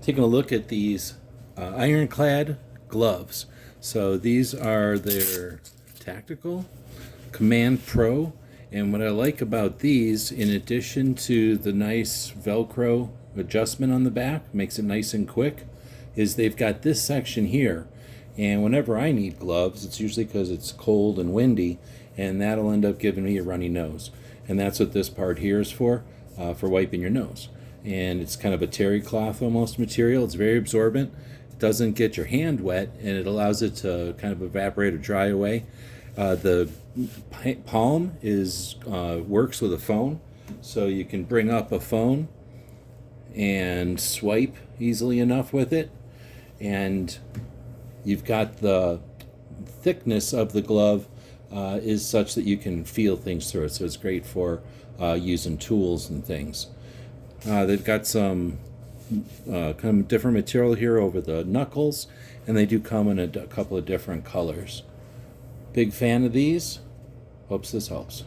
taking a look at these Ironclad gloves. So these are their tactical Command Pro, and what I like about these, in addition to the nice Velcro adjustment on the back, makes it nice and quick, is they've got this section here. And whenever I need gloves, it's usually because it's cold and windy, and that'll end up giving me a runny nose. And that's what this part here is for wiping your nose. And it's kind of a terry cloth almost material. It's very absorbent. It doesn't get your hand wet, and it allows it to kind of evaporate or dry away. The palm is works with a phone, so you can bring up a phone and swipe easily enough with it. And you've got the thickness of the glove is such that you can feel things through it, so it's great for using tools and things. They've got some kind of different material here over the knuckles, and they do come in a couple of different colors. Big fan of these. Hopes this helps.